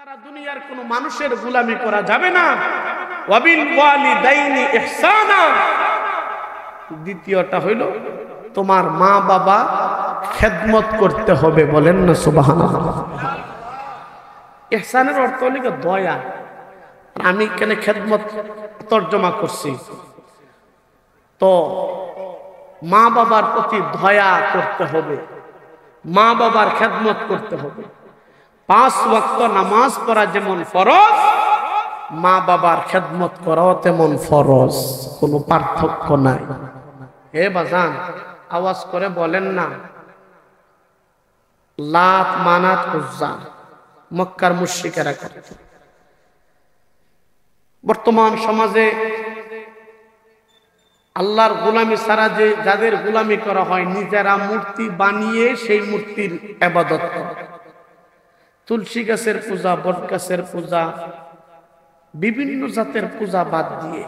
সারা দুনিয়ার কোন মানুষের গোলামি করা যাবে না। ওয়াবিল ওয়ালিদাইনি ইহসানা। দ্বিতীয়টা হইল তোমার মা বাবা খেদমত করতে হবে, বলেন না সুবহানাল্লাহ। ইহসানের অর্থ হলো দয়া। আমি এখানে খেদমত তর্জমা করছি, তো মা বাবার প্রতি দয়া করতে হবে, মা বাবার খেদমত করতে হবে। 5 ওয়াক্ত নামাজ পড়া যেমন ফরজ, মা বাবার খেদমত করাও তেমন ফরজ, কোনো পার্থক্য নাই। হে বাজান, আওয়াজ করে বলেন না লাত মানাত উজ্জা মক্কার মুশরিকেরা করত। বর্তমান সমাজে আল্লাহর গোলামি ছাড়া যে যাদের গোলামি করা হয়, নিজেরা মূর্তি বানিয়ে সেই মূর্তির ইবাদত করে। তুলসী গাছের পূজা, বট গাছের পূজা, বিভিন্ন জাতের পূজা বাদ দিয়ে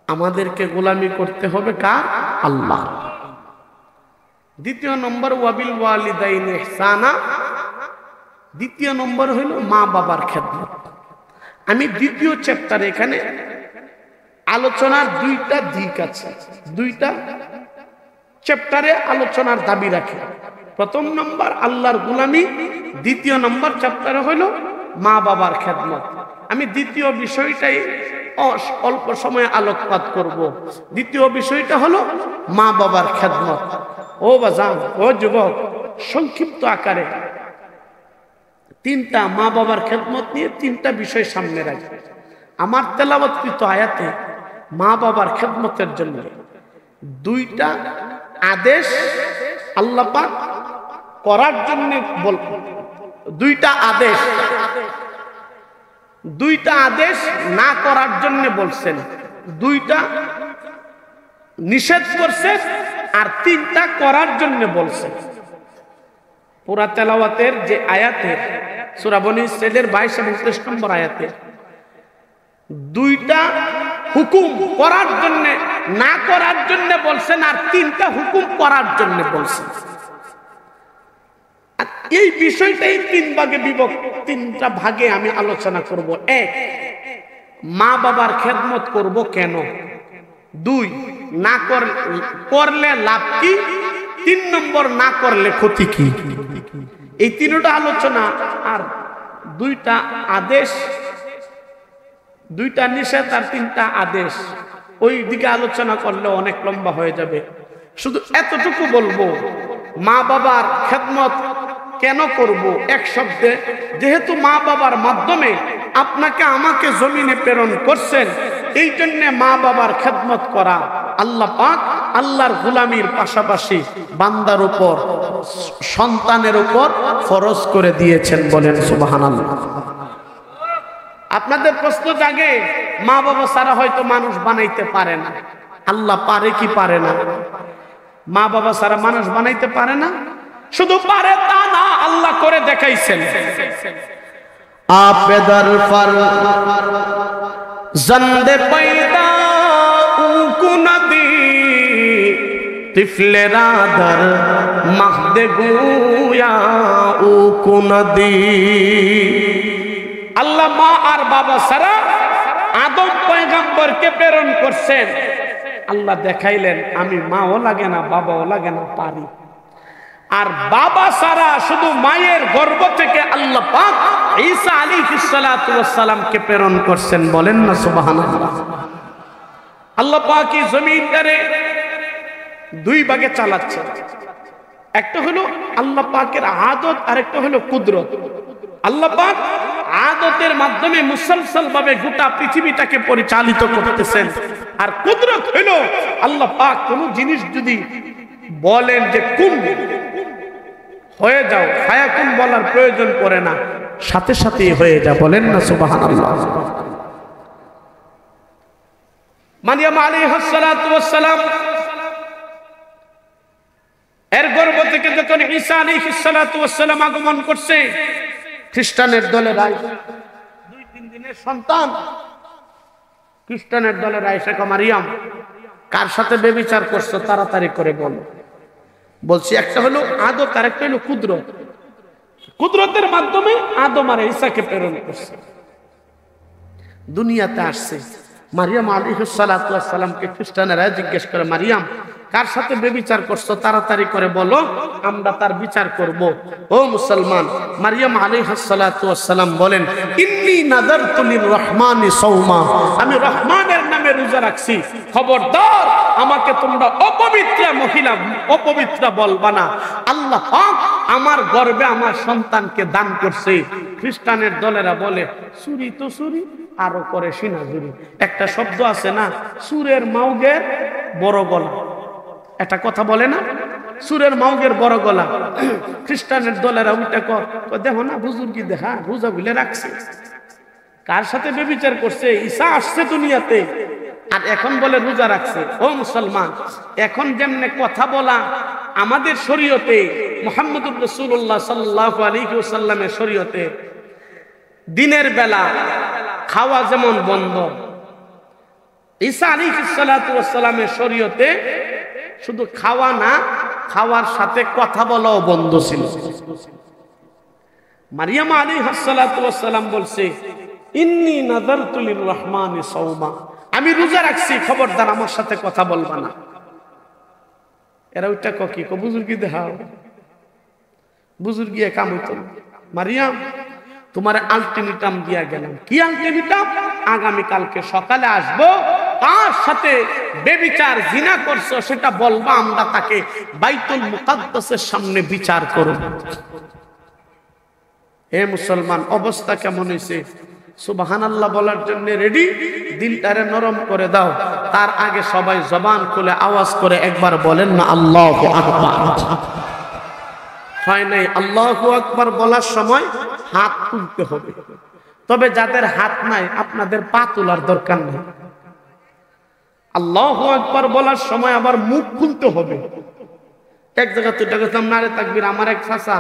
আমাদেরকে গোলামি করতে হবে কার? আল্লাহ। দ্বিতীয় নম্বর ওয়াবিল ওয়ালিদাইনি ইহসানা। দ্বিতীয় নম্বর হইল মা বাবার খেদমত। আমি দ্বিতীয় চ্যাপ্টারে এখানে আলোচনার 2টা দিক আছে, 2টা চ্যাপ্টারে আলোচনার দাবি রাখে। প্রথম নম্বর আল্লাহর গোলামি, দ্বিতীয় নম্বর চ্যাপ্টারে হইল মা বাবার খেদমত। আমি দ্বিতীয় বিষয়টাই অল্প সময়ে আলোকপাত করব। দ্বিতীয় বিষয়টা হলো মা বাবার খেদমত। ও বাজান, ও যুবক, সংক্ষিপ্ত আকারে 3টা মা বাবার খেদমত নিয়ে 3টা বিষয় সামনে রাখবে। আমার তেলাওয়াতকৃত আয়াতে মা বাবার খেদমতের জন্য 2টা আদেশ আল্লাহ পাক করার জন্য বলবেন, 2টা আদেশ না করার জন্য বলছেন, 2টা নিষেধ করছেন, আর 3টা করার জন্য বলছেন। পুরা তেলাওয়াতের যে আয়াতে সূরা বনী ইসরাঈলের 22 এবং 23 নম্বর আয়াতে 2টা হুকুম করার জন্য, না করার জন্য বলছেন, আর 3টা হুকুম করার জন্য বলছেন। এই বিষয়টাই 3 ভাগে বিভক্ত, 3টা ভাগে আমি আলোচনা করব। 1, মা বাবার খেদমত করব কেন? 2, না করলে লাভ কি? 3 নম্বর, না করলে ক্ষতি কি? এই 3টা আলোচনা আর 2টা আদেশ, 2টা নিষেধ আর 3টা আদেশ, ওই দিকে আলোচনা করলে অনেক লম্বা হয়ে যাবে। শুধু এতটুকু বলবো, মা বাবার খেদমত কেন করব? এক শব্দে, যেহেতু মা বাবার মাধ্যমে আপনাকে আমাকে জমিনে প্রেরণ করছেন, এই জন্য মা বাবার খেদমত করা আল্লাহ পাক আল্লাহর গোলামির পাশাপাশি বান্দার উপর, সন্তানের উপর ফরজ করে দিয়েছেন, বলেন সুবহানাল্লাহ। আপনাদের প্রশ্ন জাগে, মা বাবা ছাড়া হয়তো মানুষ বানাইতে পারে না। আল্লাহ পারে কি পারে না? মা বাবা ছাড়া মানুষ বানাইতে পারে না। শুধু পারে তা না, আল্লাহ করে দেখাইছেন। আপেদার ফর জন্দে পয়দা উকু নদী তিফলে রাদার মাহদে গুয়া উকু নদী। আল্লাহ মা আর বাবা ছাড়া আদম পয়গম্বরকে প্রেরণ করছেন। আল্লাহ দেখাইলেন আমি মাও লাগে না, বাবাও লাগে না, পারি। আর বাবা ছাড়া শুধু মায়ের গর্ভ থেকে আল্লাহ পাক ঈসা আলাইহিস সালাতু ওয়াস সালামকে প্রেরণ করছেন, বলেন না সুবহানাল্লাহ। আল্লাহ পাক এই জমিনটারে 2 ভাগে চালাচ্ছেন। একটা হলো আল্লাহ পাকের আদত, আর একটা হলো কুদরত। আল্লাহ পাক আদতের মাধ্যমে মুসলসল ভাবে গোটা পৃথিবীটাকে পরিচালিত করতেছেন। আর কুদরত হলো আল্লাহ পাক কোন জিনিস যদি বলেন যে কুন হয়ে যাও, ফায়াকুন বলার প্রয়োজন পড়ে না, সাথে সাথেই হয়ে যায়, বলেন না সুবহানাল্লাহ। মারিয়াম আলাইহিস সালাতু ওয়াস সালাম এর গর্ভ থেকে যখন ঈসা আলাইহিস সালাতু ওয়াস সালাম আগমন করছে, খ্রিস্টানের দলের 2-3 দিনের সন্তান, খ্রিস্টানের দলের আয়েশা মারিয়াম কার সাথে ব্যভিচার করছো তাড়াতাড়ি করে বলো। বলছি, একটা হলো আদত আর একটা হলো কুদরত। কুদরতের মাধ্যমে আদম আর ঈসাকে প্রেরণ করছে, দুনিয়াতে আসছে। মারিয়াম আলাইহিস সালাতু ওয়াস সালামকে খ্রিস্টানেরা জিজ্ঞেস করে, মারিয়াম কার সাথে বেবিচার করছো, তাড়াতাড়ি করে বলো, আমরা তার বিচার করব। ও মুসলমান, মারিয়াম আলাইহিস সালাতু ওয়াস সালাম বলেন, ইন্নী নাযারতু লির-রহমানি সাওমা, আমি রহমানের নামে রোজা রাখছি, খবরদার আমাকে তোমরা অপবিত্রা মহিলা, অপবিত্রা বলবা না। আল্লাহ পাক আমার গর্ভে আমার সন্তানকে দান করছে। খ্রিস্টানের দলেরা বলে, চুরি তো চুরি, আরো করে সিনাজুরি। একটা শব্দ আছে না, সুরের মাউগের বড় গলা, একটা কথা বলে না, সুরের মাউগের বড় গলা। খ্রিস্টানের দলেরা উল্টা দেখো না, বুজুর্গি দেখা রোজা ভুলে রাখছে। কার সাথে বেবিচার করছে? ঈসা আসছে দুনিয়াতে আর এখন বলে রোজা রাখছে। ও মুসলমান, এখন যেমনে কথা বলা আমাদের শরীয়তে, মুহাম্মদুর রাসূলুল্লাহ সাল্লাল্লাহু আলাইহি ওয়াসাল্লামের শরীয়তে দিনের বেলা খাওয়া যেমন বন্ধ, ঈসা আলাইহিস সালাতু ওয়াস সালামের শরীয়তে শুধু খাওয়া না, খাওয়ার সাথে কথা বলাও বন্ধ ছিল। মারিয়াম আলাইহিস সালাতু ওয়াস সালাম বলছে, ইন্নী নাযারতু লির-রহমানি সাওমা, আমি রোজা রাখছি, খবরদার আমার সাথে কথা বলবা না। এরা ওইটা কি বুজুর্গি দেখাও, বুজুর্গি কাম হইতো। মারিয়াম তোমার আলটিমেটাম দিয়া গেলাম। কি আলটিমেটাম? আগামী কালকে সকালে আসবো, তার সাথে বেবিচার জিনা করছো সেটা বলবা, আমরা তাকে বাইতুল মুকাদ্দাসের সামনে বিচার করব। হে মুসলমান, অবস্থা কেমন হয়েছে? সুবহানাল্লাহ বলার জন্য রেডি? দিলটারে নরম করে দাও। তার আগে সবাই জবান খুলে আওয়াজ করে একবার বলেন না আল্লাহু আকবার। হয় নাই? আল্লাহু আকবার বলার সময় হাত তুলতে হবে। তবে যাদের হাত নাই আপনাদের পা তোলার দরকার নেই। আল্লাহু আকবার বলার সময় আবার মুখ খুলতে হবে। এক জায়গা তুই দেখলাম নারে তাকবীর, আমার এক চাচা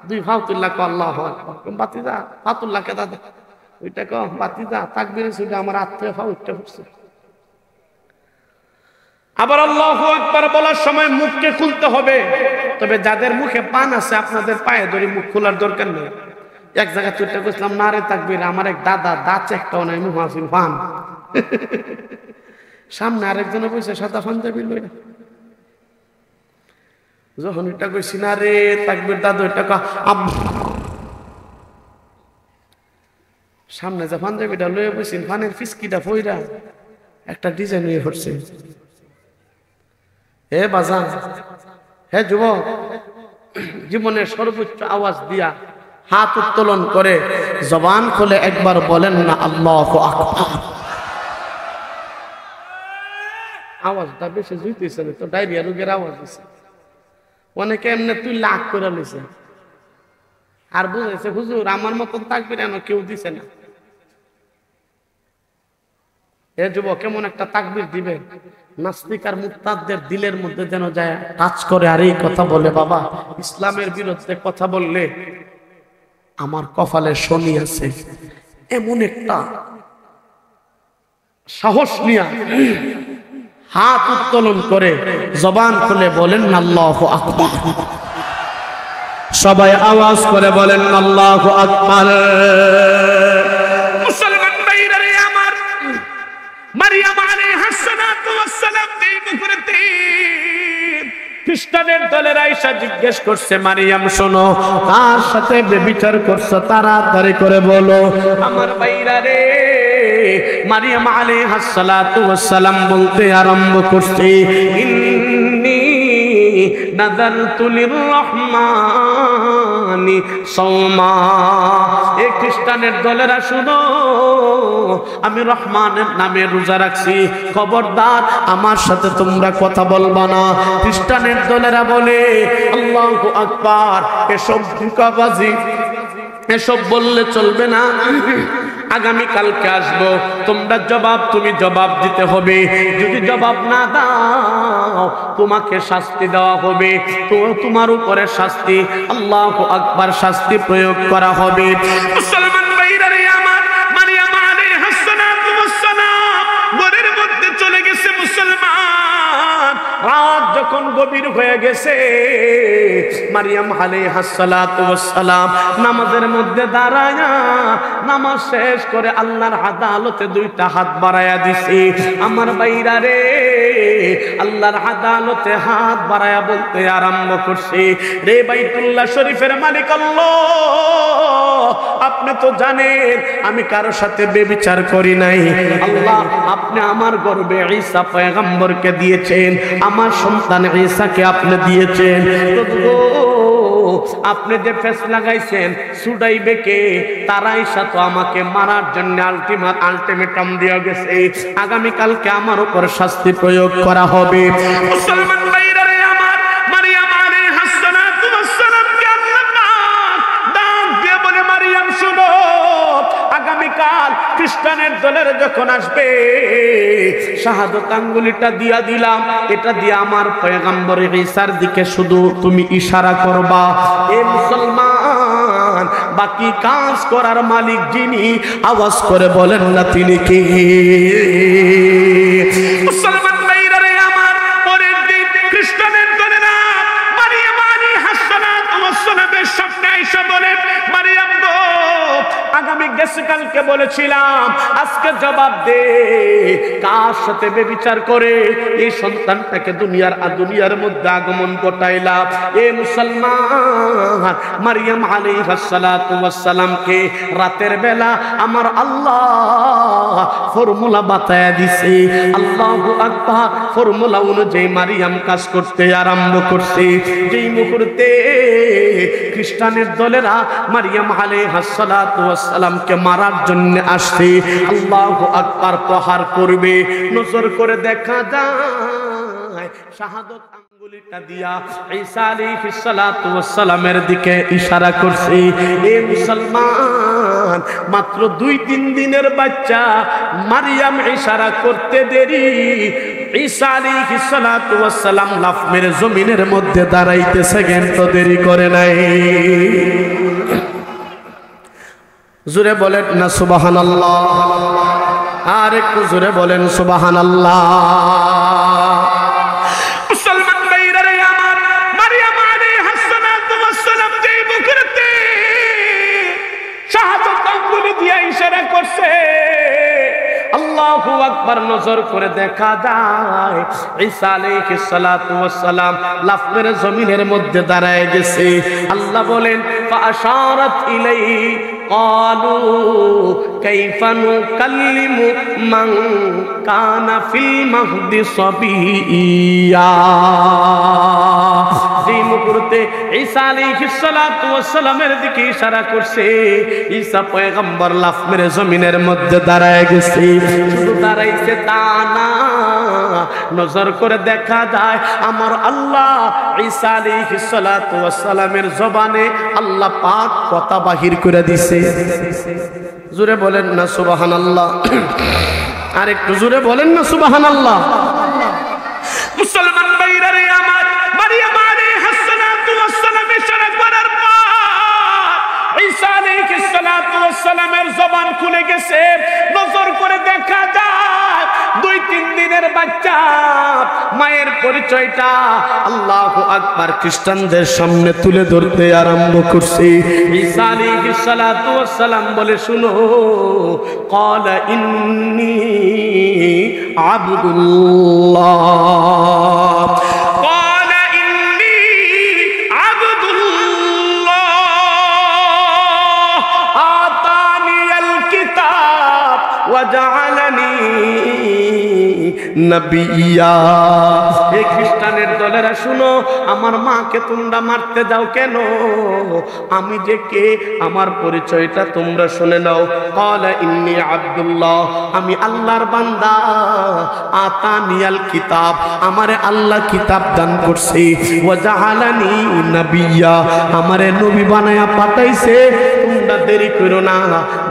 দুই ভাও তুল্লাহ কো আল্লাহু আকবার, বাতিজা ফাতুল্লাহ কে দাদা ওইটা কো বাতিজা তাকবীরে সুদা আমার আত্মীয় ভাও উঠতে পড়ছে। আবার আল্লাহু আকবার বলার সময় মুখকে খুলতে হবে। তবে যাদের মুখে পান আছে আপনাদের পায়ে ধরে মুখ খোলার দরকার নেই। এক জায়গায় তুই দেখলাম নারে তাকবীর, আমার এক দাদা দাঁত একটাও নাই, মুখ আছে পান। সামনে আরেকজনে বসে সাদা পাঞ্জাবি লইয়া, যখন এটা কইছি না রে তাকবীর দাদু, এটা সামনে যে পাঞ্জাবিটা লইয়া বসছি, ফানের ফিসকিটা ফইরা একটা ডিজাইন হয়ে পড়ছে। হে বাজান, হে যুবক, জীবনের সর্বোচ্চ আওয়াজ দিয়া হাত উত্তোলন করে জবান খুলে একবার বলেন না আল্লাহু আকবার। আওয়াজটা বেশি জুইতেছে না তো, ডায়রিয়া রোগের আওয়াজ দিছে। অনেকে এমনি তুই লাখ করে লইছে আর বুঝাইছে হুজুর আমার মতন তাকবীর এনে কেউ দিছে না। এ যুবক, কেমন একটা তাকবীর দিবে নাস্তিক আর মুরতাদদের দিলের মধ্যে যেন যায় টাচ করে, আর এই কথা বলে বাবা ইসলামের বিরুদ্ধে কথা বললে আমার কপালে শনি আছে। এমন একটা সাহস নিয়া হাত উত্তোলন করে জবান খুলে বলেন আল্লাহু আকবার। সবাই আওয়াজ করে বলেন আল্লাহু আকবার। মুসলমান ভাইরা রে আমার, মারিয়াম আলাইহিস সালাতু ওয়াস সালাম এই মুহূর্তে খ্রিস্টানের দলের আয়েশা জিজ্ঞেস করছে, মারিয়াম শোনো, কার সাথে ব্যভিচার করছো তাড়াতাড়ি করে বলো। আমার ভাইরা রে, মারিয়াম আলাইহিস সালাতু ওয়াস সালাম বলতে আরম্ভ করছে, ইন্নী নাযারতু লির-রহমানি সাওমা। এই খ্রিস্টানের দলেরা শুনো, আমি রহমানের নামে রোজা রাখছি, খবরদার আমার সাথে তোমরা কথা বলবা না। খ্রিস্টানের দলেরা বলে আল্লাহু আকবার, এসব ধোঁকাবাজি, এসব বললে চলবে না। আগামী কালকে আসবো, তোমরা তুমি জবাব দিতে হবে। যদি জবাব না দাও তোমাকে শাস্তি দেওয়া হবে, তো তোমার উপরে শাস্তি, আল্লাহু আকবার, শাস্তি প্রয়োগ করা হবে। মুসলমান ভাইরা রে আমার, মারিয়াম আলাইহিস সালাতু ওয়াস সালাম ঘরের মধ্যে চলে গেছে। মুসলমান রাত যখন গভীর হয়ে গেছে, মারিয়াম আলাইহিস সালাতু ওয়াস সালাম নামাজের মধ্যে দাঁড়ায়া নামাজ শেষ করে আল্লাহর আদালতে দুইটা হাত বাড়ায়া দিছে। আমার ভাইরা রে, আল্লাহর আদালতে হাত বাড়ায়া বলতে আরম্ভ করছে, রে বাইতুল্লাহ শরীফের মালিক আল্লাহ, আপনি তো জানেন আমি কারো সাথে বেবিচার করি নাই। আল্লাহ, আপনি আমার গর্ভে ঈসা পয়গম্বরকে দিয়েছেন, আমার সন্তান ঈসাকে আপনি দিয়েছেন। আপনি যে ফেস লাগাইছেন ছুটাইবে কে? তারা ঈসা তো আমাকে মারার জন্য আলটিমেটাম দিয়ে গেছে, আগামীকালকে আমার উপর শাস্তি প্রয়োগ করা হবে। মুসলমান ভাইরা রে আমার, মারিয়াম আলাইহিস সালাতু ওয়াস সালামকে আল্লাহ পাক ডাক দিয়ে বলে, মারিয়াম শুনো, আগামীকাল খ্রিস্টানের দলের যখন আসবে, শাহাদত আঙ্গুলিটা দিয়া দিলাম, এটা দিয়ে আমার পয়গম্বর ঈসার দিকে শুধু তুমি ইশারা করবা। এ মুসলমান, বাকি কাজ করার মালিক যিনি, আওয়াজ করে বলেন না তিনি কে? মুসলমান ভাইরা রে আমার, পরের দিন খ্রিস্টানের দলেরা মারিয়াম আলাইহিস সালাতু ওয়াস সালামের সামনে এসে বলে, মারিয়াম গো, আগামী গতকালকে বলেছিলাম, আজকে জবাব দে, কার সাথে বেবিচার করে এই সন্তানটাকে দুনিয়ার মধ্যে আগমন ঘটাইলা? এ মুসলমান, মারিয়াম আলাইহিস সালাতু ওয়াস সালামকে রাতের বেলা আমার আল্লাহ ফর্মুলা বাতায়া দিছে। আল্লাহু আকবার। ফর্মুলা অনুযায়ী মারিয়াম কাজ করতে আরম্ভ করছে। যেই মুহূর্তে খ্রিস্টানের দলেরা মারিয়াম আলাইহিস সালাতু ওয়াস সালামকে মারার জন্য আসছে, আল্লাহু আকবার প্রহার করবে, নজর করে দেখা যায় শাহাদত আঙ্গুলিটা দিয়া ঈসা আলাইহিস সালাতু ওয়াস সালামের দিকে ইশারা করছে। এ মুসলমান, মাত্র 2-3 দিনের বাচ্চা মারিয়াম ইশারা করতে দেরি, ঈসা আলাইহিস সালাতু ওয়াস সালাম লাফ মেরে জমিনের মধ্যে দাঁড়াইতে সেকেন্ড দেরি করে নাই। জোরে বলেন না সুবহানাল্লাহ? আর একটু জোরে বলেন সুবহানাল্লাহ। মুসলমান ভাইরা রে আমার, মারিয়াম আলাইহিস সালাতু ওয়াস সালাম যেই মুহূর্তে শাহাদাত আঙ্গুলি দিয়ে ইশারা করছে, আল্লাহু আকবার, নজর করে দেখা যায় ঈসা আলাইহিস সালাতু ওয়াস সালাম লাফ মেরে জমিনের মধ্যে দাঁড়ায় গেছে। আল্লাহ বলেন, ফাআশারাত ইলাইহি ক্বালু কাইফা নুকাল্লিমু মান কানা ফিল মাহদি সাবিয়্যা। যেই মুহূর্তে ঈসা আলাইহিস সালাতু ওয়াস সালামের দিকে ইশারা করছে, ঈসা পয়গম্বর লাফ মেরে জমিনের মধ্যে দাঁড়ায় গেছে। শুধু দাঁড়াইছে তা না, নজর করে দেখা যায় আমার আল্লাহ ঈসা আলাইহিস সালাতু ওয়াস সালামের জবানে আল্লাহ পাক কথা বাহির করে দিছে। জোরে বলেন না সুবহানাল্লাহ? আর একটু জোরে বলেন না সুবহানাল্লাহ? মুসলমান ভাইরা রে আমার, মারিয়াম আলাইহিস সালাতু ওয়াস সালাম ইশারা করার পর ঈসা আলাইহিস সালাতু ওয়াস সালামের জবান খুলে গেছে। নজর করে দেখা যায় 2-3 দিনের বাচ্চা মায়ের পরিচয়টা আল্লাহু আকবার খ্রিস্টানদের সামনে তুলে ধরতে আরম্ভ করছে। ঈসা আলাইহিস সালাতু ওয়াস সালাম বলে, শুনো, ক্বালা ইন্নী আবদুল্লাহ, ক্বালা ইন্নী আবদুল্লাহ আতানিয়াল কিতাব ওয়া জাআলানি নবিয়্যা। এই খ্রিস্টানের দলেরা শুনো, আমার মাকে তোমরা মারতে যাও কেন? আমি যে কে, আমার পরিচয়টা তোমরা শুনে নাও। ক্বালা ইন্নী আব্দুল্লাহ, আমি আল্লাহর বান্দা। আতানিয়াল কিতাব, আমারে আল্লাহ কিতাব দান করছে। ওয়া জাআলানি নবিয়্যা, আমারে নবী বানায়া পাঠাইছে। তোমরা দেরি করো না,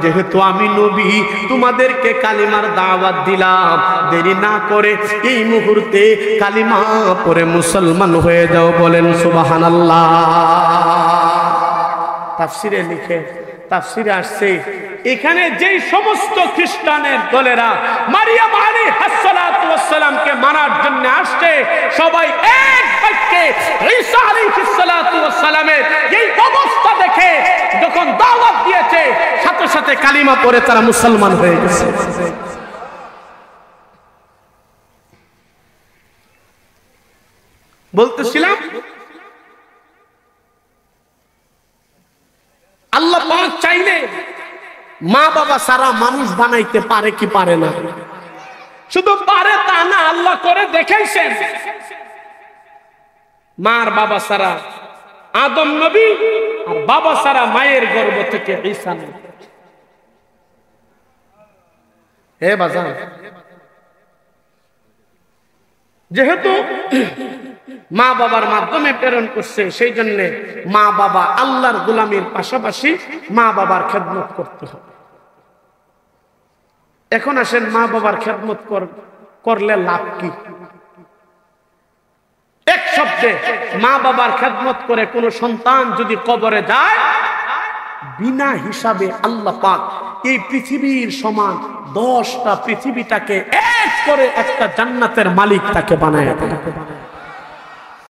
যেহেতু আমি নবী, তোমাদেরকে কালিমার দাওয়াত দিলাম, দেরি না করে এই মুহূর্তে কালিমা পড়ে মুসলমান হয়ে যাও। বলেন সুবহানাল্লাহ। তাফসিরে লিখে, তাফসিরে আসছে, এখানে যেই সমস্ত খ্রিস্টানের দলেরা মারিয়াম আলাইহিস সালাতু ওয়াস সালামকে মারার জন্য আসছে, সবাই এক সাহেবকে ঈসা আলাইহিস সালাতু ওয়াস সালামের এই অবস্থা দেখে যখন দাওয়াত দিয়েছে সাথে সাথে কালিমা পড়ে তারা মুসলমান হয়ে গেছে। বলতেছিলাম আল্লাহ পাক চাইলে মা বাবা সারা মানুষ বানাইতে পারে কি পারে না? শুধু পারে তা না, আল্লাহ করে দেখাইছেন। মার বাবা সারা আদম নবী, আর বাবা সারা মায়ের গর্ভ থেকে ঈসা নবী। হে বাজান, যেহেতু মা বাবার মাধ্যমে প্রেরণ করছে, সেই জন্য মা বাবা আল্লাহর গোলামীর পাশাপাশি মা বাবার খেদমত করতে হবে। এখন আসেন, মা বাবার খেদমত করলে লাভ কি? এক শব্দে, মা বাবার খেদমত করে কোন সন্তান যদি কবরে যায়, বিনা হিসাবে আল্লাহ পাক এই পৃথিবীর সমান 10টা পৃথিবীটাকে এক করে একটা জান্নাতের মালিক তাকে বানায় দেয়।